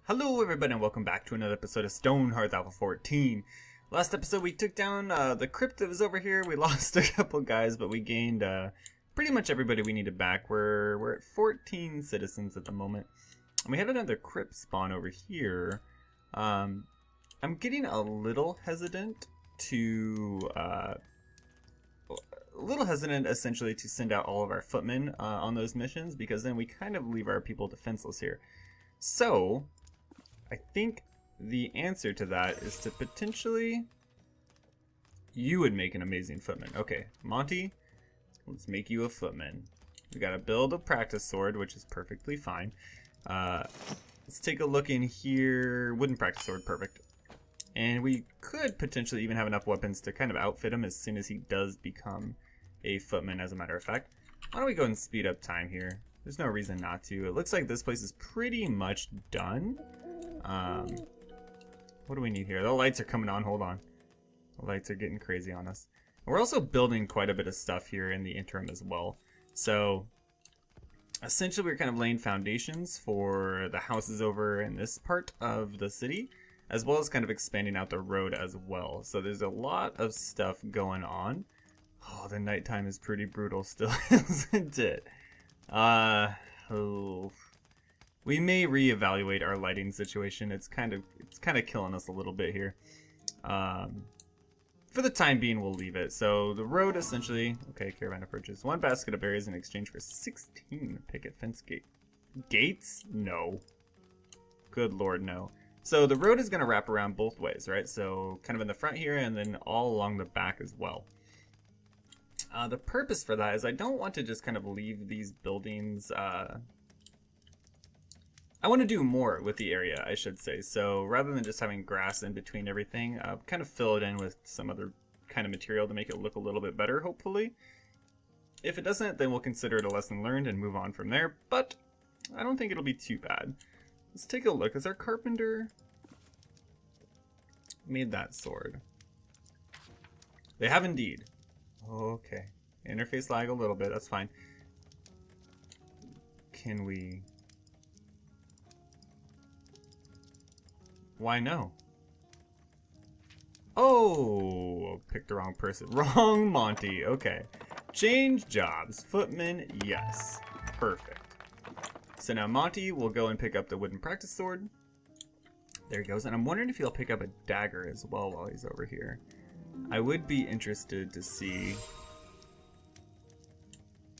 Hello everybody and welcome back to another episode of Stonehearth Alpha 14. Last episode we took down the crypt that was over here. We lost a couple guys, but we gained pretty much everybody we needed back. We're at 14 citizens at the moment. And we had another crypt spawn over here. I'm getting a little hesitant to... essentially to send out all of our footmen on those missions, because then we kind of leave our people defenseless here. So, I think the answer to that is to potentially... You would make an amazing footman. Okay, Monty, let's make you a footman. We gotta build a practice sword, which is perfectly fine. Let's take a look in here. Wooden practice sword, perfect. And we could potentially even have enough weapons to kind of outfit him as soon as he does become a footman, as a matter of fact. Why don't we go and speed up time here? There's no reason not to. It looks like this place is pretty much done. What do we need here? The lights are coming on. Hold on. The lights are getting crazy on us. And we're also building quite a bit of stuff here in the interim as well. So, essentially we're kind of laying foundations for the houses over in this part of the city, as well as kind of expanding out the road as well. So there's a lot of stuff going on. Oh, the nighttime is pretty brutal still, isn't it? We may reevaluate our lighting situation. It's kind of killing us a little bit here. For the time being, we'll leave it. So the road essentially, okay, caravan approaches. 1 basket of berries in exchange for 16 picket fence gates? No. Good lord, no. So the road is going to wrap around both ways, right? So kind of in the front here and then all along the back as well. The purpose for that is I don't want to just kind of leave these buildings. I want to do more with the area, I should say. So rather than just having grass in between everything, kind of fill it in with some other kind of material to make it look a little bit better, hopefully. If it doesn't, then we'll consider it a lesson learned and move on from there. But I don't think it'll be too bad. Let's take a look. Is our carpenter made that sword? They have indeed. Okay. Interface lag a little bit. That's fine. Can we... Why no? Oh, picked the wrong person. Wrong Monty. Okay. Change jobs. Footman, yes. Perfect. So now Monty will go and pick up the wooden practice sword. There he goes. And I'm wondering if he'll pick up a dagger as well while he's over here. I would be interested to see...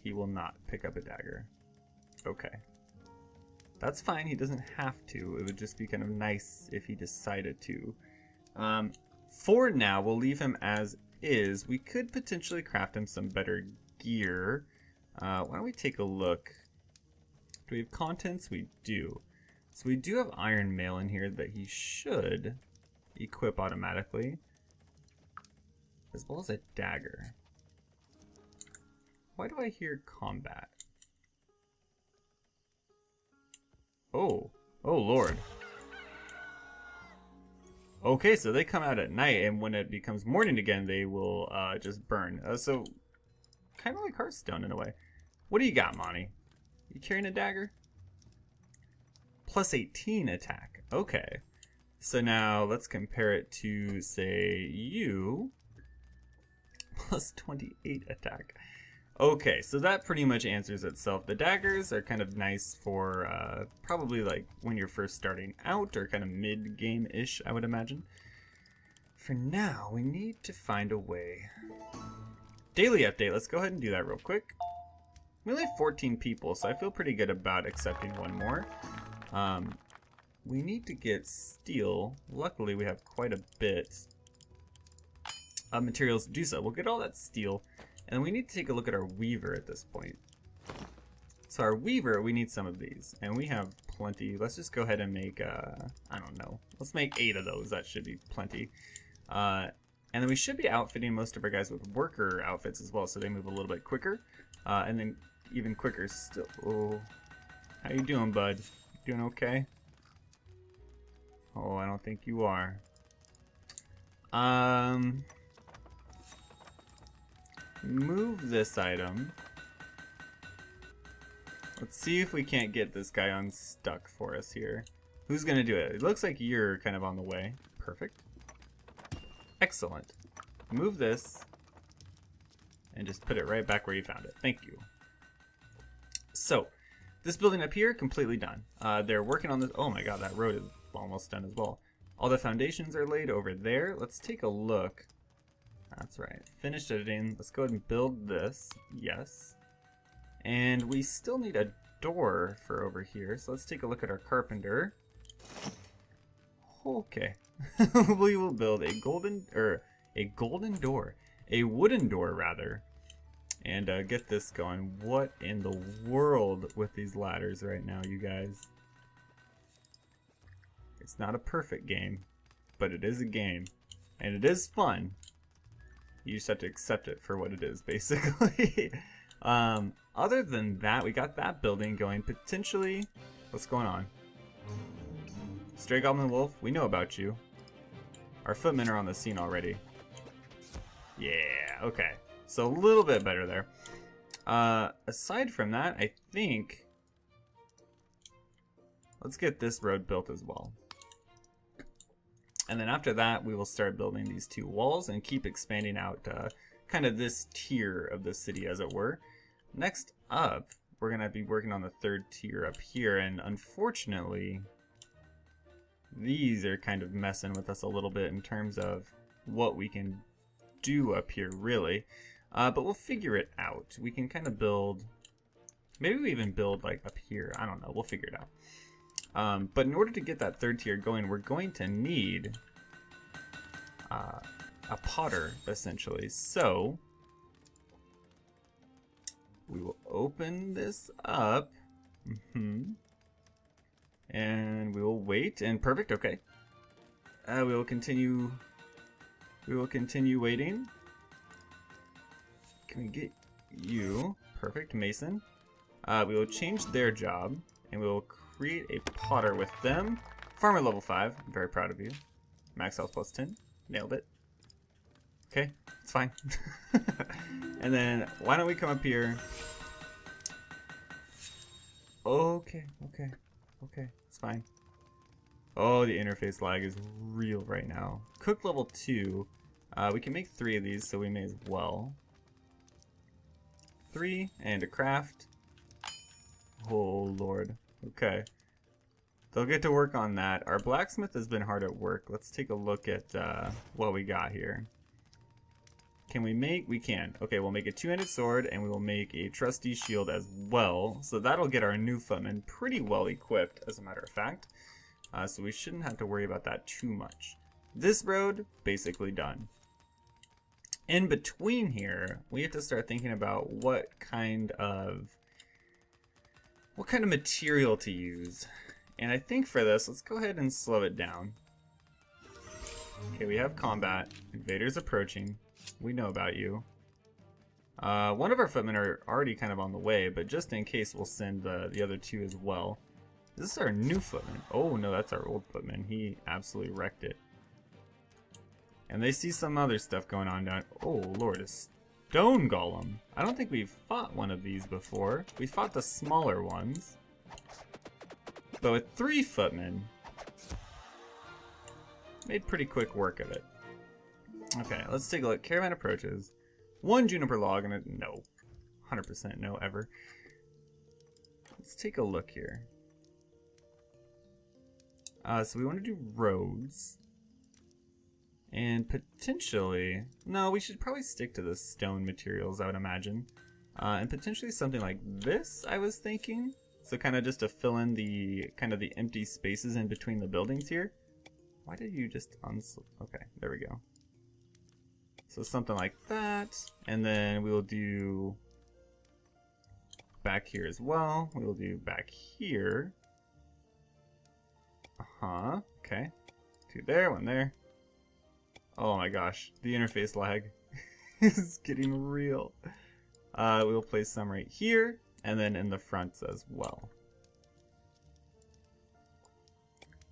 He will not pick up a dagger. Okay. That's fine, he doesn't have to. It would just be kind of nice if he decided to. For now, we'll leave him as is. We could potentially craft him some better gear. Why don't we take a look? Do we have contents? We do. So we do have iron mail in here that he should equip automatically, as well as a dagger. Why do I hear combat? Oh lord. Okay, so they come out at night, and when it becomes morning again, they will just burn. So, kind of like Hearthstone in a way. What do you got, Monty? You carrying a dagger? Plus 18 attack. Okay. So now, let's compare it to, say, you. Plus 28 attack. Okay, so that pretty much answers itself. The daggers are kind of nice for probably like when you're first starting out or kind of mid-game-ish, I would imagine. For now, we need to find a way. Daily update, let's go ahead and do that real quick. We only have 14 people, so I feel pretty good about accepting one more. We need to get steel. Luckily, we have quite a bit of materials to do so. We'll get all that steel. And we need to take a look at our weaver at this point. So our weaver, we need some of these. And we have plenty. Let's just go ahead and make, I don't know. Let's make 8 of those. That should be plenty. And then we should be outfitting most of our guys with worker outfits as well, so they move a little bit quicker. And then even quicker still. Oh, how you doing, bud? You doing okay? Oh, I don't think you are. Move this item. Let's see if we can't get this guy unstuck for us here. Who's gonna do it? It looks like you're kind of on the way. Perfect. Excellent. Move this and just put it right back where you found it. Thank you. So, this building up here, completely done. They're working on this. Oh my god, that road is almost done as well. All the foundations are laid over there. Let's take a look. That's right. Finished editing. Let's go ahead and build this. Yes. And we still need a door for over here. So let's take a look at our carpenter. Okay. We will build a wooden door rather. And get this going. What in the world with these ladders right now, you guys? It's not a perfect game, but it is a game. And it is fun. You just have to accept it for what it is, basically. Other than that, we got that building going. Potentially, what's going on? Stray Goblin Wolf, we know about you. Our footmen are on the scene already. Yeah, okay. So a little bit better there. Aside from that, I think... Let's get this road built as well. And then after that, we will start building these two walls and keep expanding out kind of this tier of the city, as it were. Next up, we're going to be working on the third tier up here. And unfortunately, these are kind of messing with us a little bit in terms of what we can do up here, really. But we'll figure it out. We can kind of build... Maybe we even build like up here. I don't know. We'll figure it out. But in order to get that third tier going, we're going to need a potter, essentially. So we will open this up, and we will wait. And perfect. Okay. We will continue. We will continue waiting. Can we get you? Perfect, Mason. We will change their job, and we will create a potter with them. Farmer level 5. I'm very proud of you. Max health plus 10. Nailed it. Okay, it's fine. And then why don't we come up here? Okay, it's fine. Oh, the interface lag is real right now. Cook level 2. We can make 3 of these, so we may as well. 3 and a craft. Oh lord. Okay. They'll get to work on that. Our blacksmith has been hard at work. Let's take a look at what we got here. Can we make? We can. Okay, we'll make a two-handed sword, and we will make a trusty shield as well. So that'll get our new footman pretty well equipped, as a matter of fact. So we shouldn't have to worry about that too much. This road, basically done. In between here, we have to start thinking about what kind of material to use. And I think for this, let's go ahead and slow it down. Okay, we have combat. Invaders approaching. We know about you. One of our footmen are already kind of on the way, but just in case, we'll send the other two as well. This is our new footman. Oh no, that's our old footman. He absolutely wrecked it. And they see some other stuff going on down. Oh lord, a stone golem. I don't think we've fought one of these before. We fought the smaller ones. But with 3 footmen, made pretty quick work of it. Okay, let's take a look. Caravan approaches. 1 juniper log and a no. 100% no ever. Let's take a look here. So we want to do roads. And potentially... No, we should probably stick to the stone materials, I would imagine. And potentially something like this, I was thinking. So kind of just to fill in the the empty spaces in between the buildings here. Why did you just okay, there we go. So something like that. And then we will do back here as well. We will do back here. Okay. 2 there, 1 there. Oh my gosh, the interface lag is getting real. We will place some right here, and then in the fronts as well.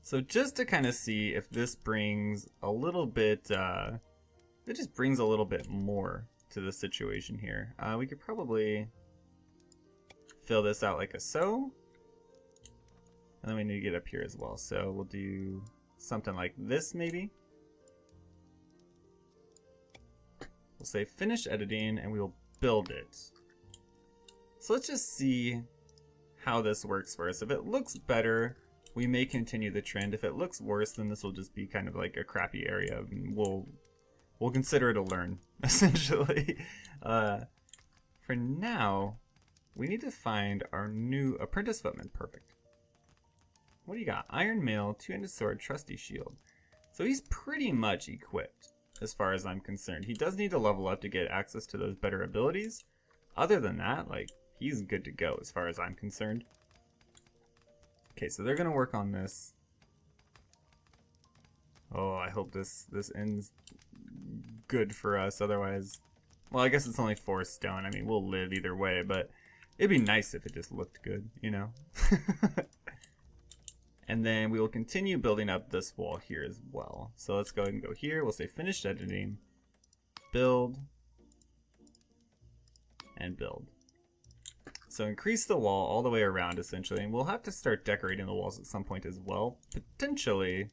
So just to kind of see if this brings a little bit, it just brings a little bit more to the situation here. We could probably fill this out like a so. And then we need to get up here as well. So we'll do something like this maybe. We'll say finish editing and we will build it. So let's just see how this works for us. If it looks better, we may continue the trend. If it looks worse, then this will just be kind of like a crappy area. We'll consider it a learn, essentially. For now, we need to find our new apprentice footman. Perfect. What do you got? Iron mail, two-handed sword, trusty shield. So he's pretty much equipped, as far as I'm concerned. He does need to level up to get access to those better abilities. Other than that, like, he's good to go as far as I'm concerned. Okay, so they're gonna work on this. Oh, I hope this ends good for us. Otherwise, well, I guess it's only 4 stone. I mean, we'll live either way, but it'd be nice if it just looked good, you know? And then we will continue building up this wall here as well. So let's go ahead and go here. We'll say finished editing, build, and build. So increase the wall all the way around, essentially. And we'll have to start decorating the walls at some point as well. Potentially,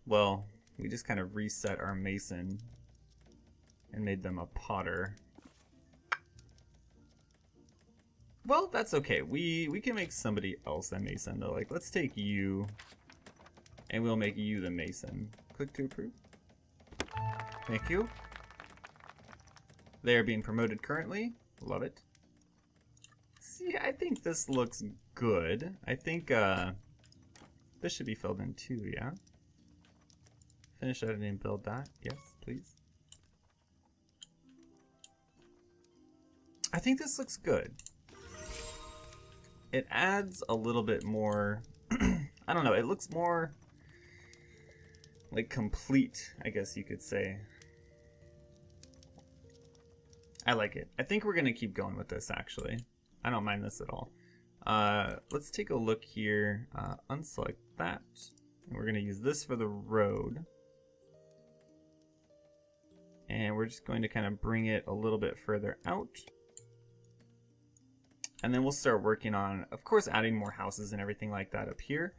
well, we just kind of reset our mason and made them a potter. Well, that's okay. We can make somebody else a mason, though. Like, let's take you, and we'll make you the mason. Click to approve. Thank you. They are being promoted currently. Love it. See, I think this looks good. I think this should be filled in too, yeah? Finish editing and build that. Yes, please. I think this looks good. It adds a little bit more, I don't know, it looks more like complete, I guess you could say. I like it. I think we're going to keep going with this, actually. I don't mind this at all. Let's take a look here. Unselect that. And we're going to use this for the road. And we're just going to kind of bring it a little bit further out. And then we'll start working on, of course, adding more houses and everything like that up here.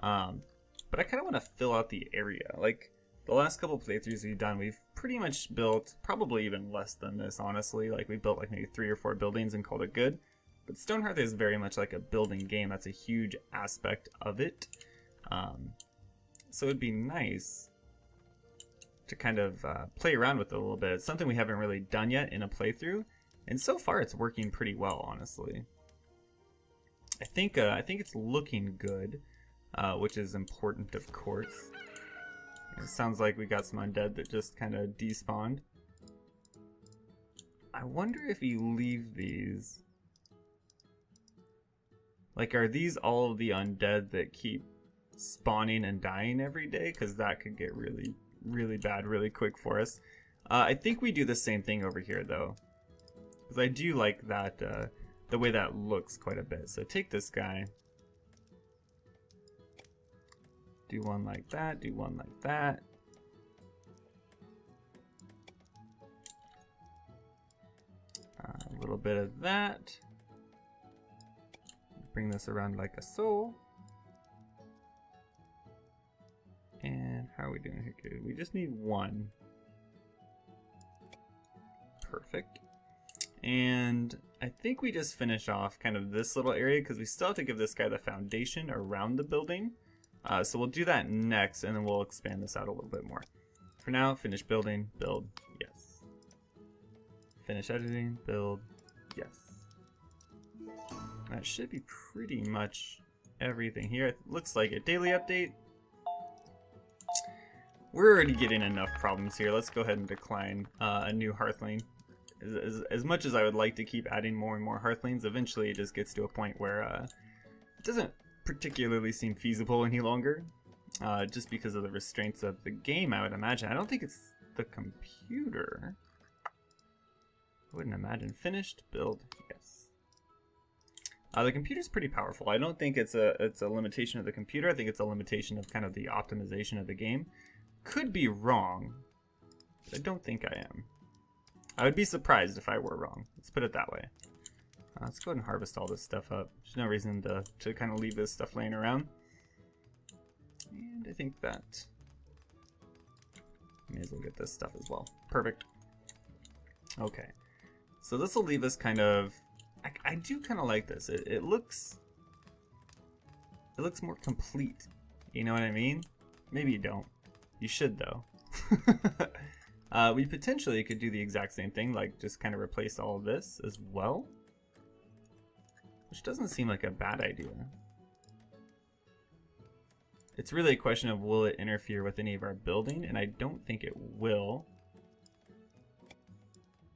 But I kind of want to fill out the area. Like, the last couple playthroughs we've done, we've pretty much built, probably even less than this, honestly. Like, we built like maybe 3 or 4 buildings and called it good. But Stonehearth is very much like a building game. That's a huge aspect of it. So it'd be nice to kind of play around with it a little bit. It's something we haven't really done yet in a playthrough. And so far, it's working pretty well, honestly. I think it's looking good, which is important, of course. It sounds like we got some undead that just kind of despawned. I wonder if you leave these. Like, are these all of the undead that keep spawning and dying every day? Because that could get really, really bad really quick for us. I think we do the same thing over here, though. Because I do like that, the way that looks quite a bit. So take this guy. Do one like that, do one like that. A little bit of that. Bring this around like a soul. And how are we doing here? Good. We just need one. Perfect. And I think we just finish off kind of this little area because we still have to give this guy the foundation around the building. So we'll do that next, and then we'll expand this out a little bit more. For now, finish building, build, yes. Finish editing, build, yes. That should be pretty much everything here. It looks like a daily update. We're already getting enough problems here. Let's go ahead and decline a new Hearthling. As much as I would like to keep adding more and more Hearthlings, eventually it just gets to a point where it doesn't particularly seem feasible any longer, just because of the restraints of the game, I would imagine. I don't think it's the computer. I wouldn't imagine. Finished, build, yes. The computer's pretty powerful. I don't think it's a limitation of the computer. I think it's a limitation of kind of the optimization of the game. Could be wrong, but I don't think I am. I would be surprised if I were wrong. Let's put it that way. Let's go ahead and harvest all this stuff up. There's no reason to kind of leave this stuff laying around. And I think that may as well get this stuff as well. Perfect. Okay. So this will leave us kind of... I do kind of like this. It looks more complete. You know what I mean? Maybe you don't. You should though. We potentially could do the exact same thing, like just kind of replace all of this as well. Which doesn't seem like a bad idea. It's really a question of will it interfere with any of our building, and I don't think it will.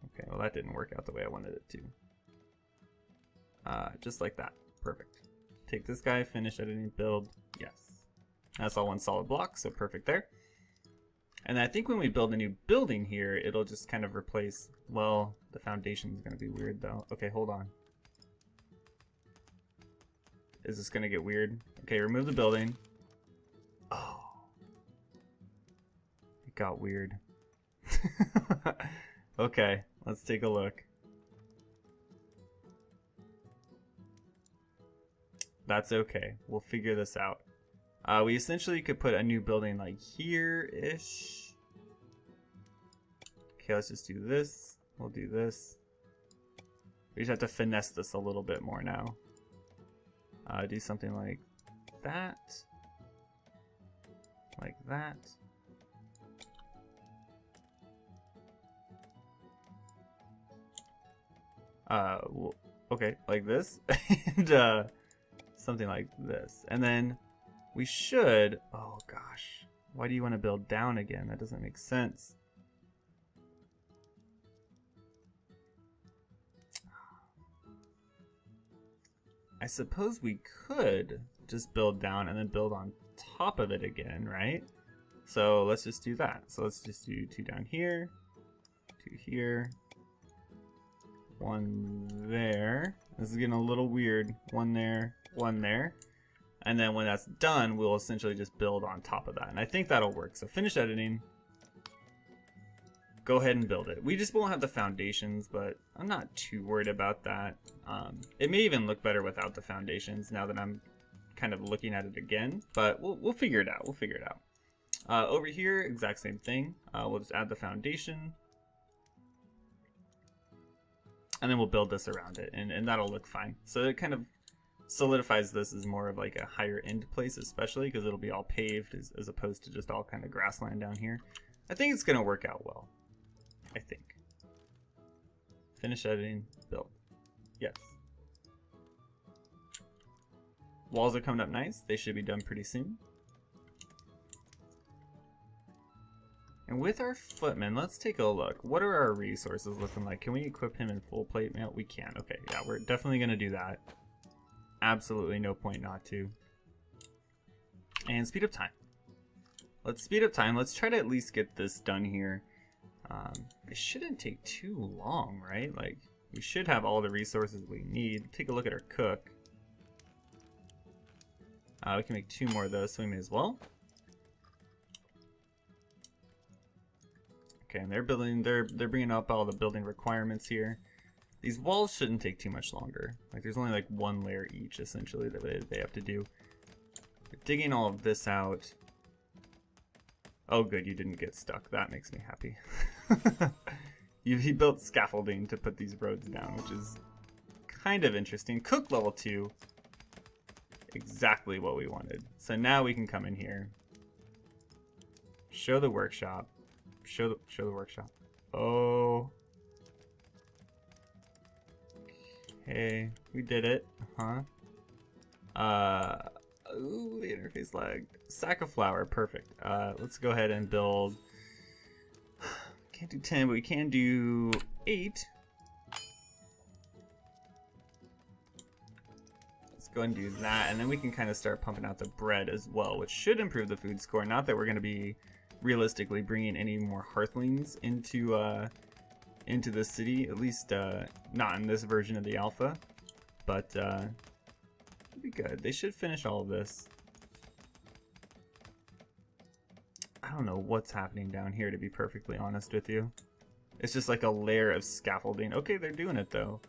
Okay, well that didn't work out the way I wanted it to. Just like that. Perfect. Take this guy, finish editing, build. Yes. That's all one solid block, so perfect there. And I think when we build a new building here, it'll just kind of replace... Well, the foundation is going to be weird though. Okay, hold on. Is this going to get weird? Okay, remove the building. Oh. It got weird. Okay, let's take a look. That's okay. We'll figure this out. We essentially could put a new building like here-ish. Okay, let's just do this. We'll do this. We just have to finesse this a little bit more now. Do something like that. Like that. Well, okay, like this. And, something like this. And then we should... Oh, gosh. Why do you want to build down again? That doesn't make sense. I suppose we could just build down and then build on top of it again, right? So let's just do that. So let's just do 2 down here, 2 here, 1 there. This is getting a little weird. 1 there, 1 there. And then when that's done, we'll essentially just build on top of that. And I think that'll work. So finish editing. Go ahead and build it. We just won't have the foundations, but I'm not too worried about that. It may even look better without the foundations now that I'm kind of looking at it again. But we'll figure it out. We'll figure it out. Over here, exact same thing. We'll just add the foundation. And then we'll build this around it, and that'll look fine. So it kind of solidifies this as more of like a higher end place, especially because it'll be all paved as opposed to just all kind of grassland down here. I think it's going to work out well. I think. Finish editing, build. Yes. Walls are coming up nice. They should be done pretty soon. And with our footman, let's take a look. What are our resources looking like? Can we equip him in full plate mail? We can. Okay, yeah, we're definitely going to do that. Absolutely no point not to. And speed up time. Let's speed up time. Let's try to at least get this done here. It shouldn't take too long, right? Like, we should have all the resources we need. Take a look at our cook. We can make 2 more of those, so we may as well. Okay, and they're bringing up all the building requirements here. These walls shouldn't take too much longer. Like, there's only like 1 layer each, essentially, that they have to do. We're digging all of this out. Oh, good, you didn't get stuck. That makes me happy. He built scaffolding to put these roads down, which is kind of interesting. Cook level 2. Exactly what we wanted. So now we can come in here. Show the workshop. Show the workshop. Oh. Okay, we did it. Ooh, the interface lagged. Sack of flour, perfect. Let's go ahead and build. Can't do 10, but we can do 8. Let's go ahead and do that, and then we can kind of start pumping out the bread as well, which should improve the food score. Not that we're going to be realistically bringing any more hearthlings into the city, at least not in this version of the alpha, but it'll be good. They should finish all of this. I don't know what's happening down here, to be perfectly honest with you. It's just like a layer of scaffolding. Okay, they're doing it though.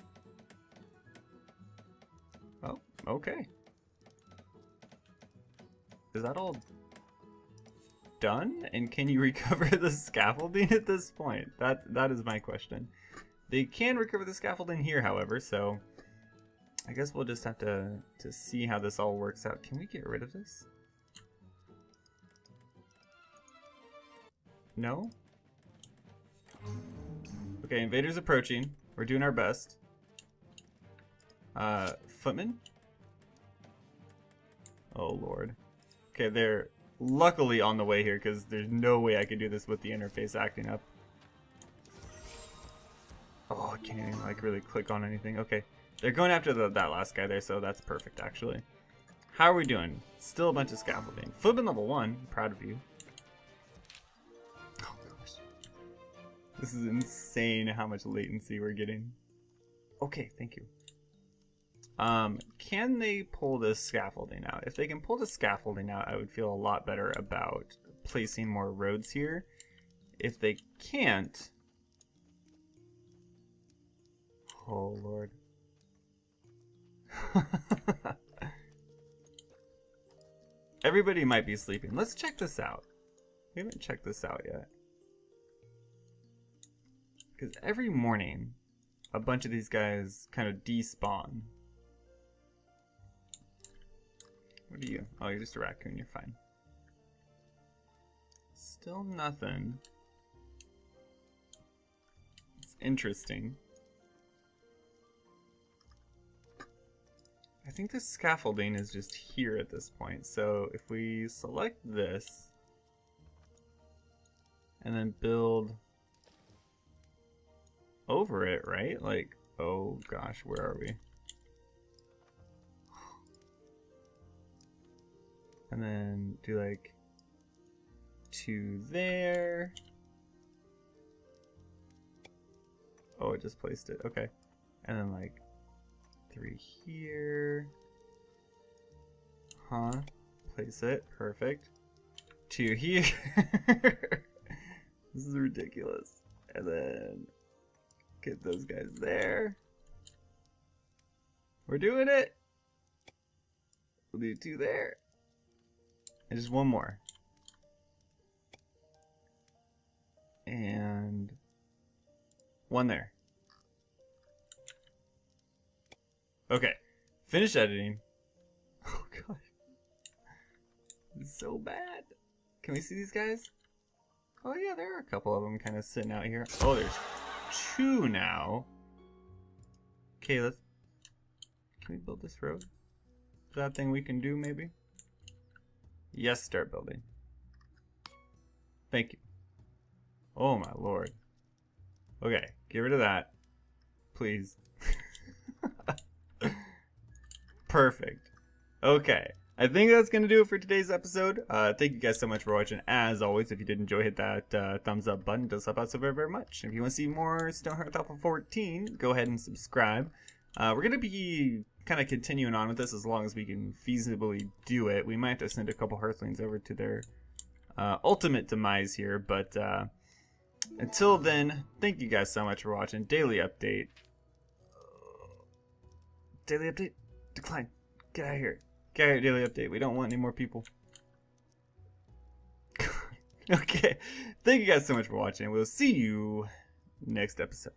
Okay. Is that all done? And can you recover the scaffolding at this point? That is my question. They can recover the scaffolding here, however, so I guess we'll just have to see how this all works out. Can we get rid of this? No? Okay, invaders approaching. We're doing our best. Footmen? Oh lord. Okay, they're luckily on the way here because there's no way I could do this with the interface acting up. Oh, I can't even like really click on anything. Okay, they're going after that last guy there, so that's perfect actually. How are we doing? Still a bunch of scaffolding. Footman level 1, proud of you. Oh gosh. This is insane how much latency we're getting. Okay, thank you. Can they pull this scaffolding out? If they can pull the scaffolding out, I would feel a lot better about placing more roads here. If they can't... Oh, Lord. Everybody might be sleeping. Let's check this out. We haven't checked this out yet. Because every morning, a bunch of these guys kind of despawn. What are you? Oh, you're just a raccoon. You're fine. Still nothing. It's interesting. I think the scaffolding is just here at this point. So if we select this and then build over it, right? Like, oh gosh, where are we? And then do like 2 there. Oh, it just placed it. Okay. And then like 3 here. Huh? Place it. Perfect. 2 here. This is ridiculous. And then get those guys there. We're doing it. We'll do 2 there. And just 1 more. And 1 there. Okay. Finish editing. Oh god. This is so bad. Can we see these guys? Oh yeah, there are a couple of them kind of sitting out here. Oh, there's 2 now. Okay, let's... Can we build this road? Is that a thing we can do, maybe? Yes, start building. Thank you. Oh my lord. Okay, get rid of that. Please. Perfect. Okay. I think that's going to do it for today's episode. Thank you guys so much for watching. As always, if you did enjoy, hit that thumbs up button. It does help out so very, very much. If you want to see more Stonehearth Alpha 14, go ahead and subscribe. We're going to be kind of continuing on with this as long as we can feasibly do it. We might have to send a couple Hearthlings over to their ultimate demise here. But until then, thank you guys so much for watching. Daily update. Daily update. Decline. Get out of here. Get out of here, daily update. We don't want any more people. Okay. Thank you guys so much for watching. We'll see you next episode.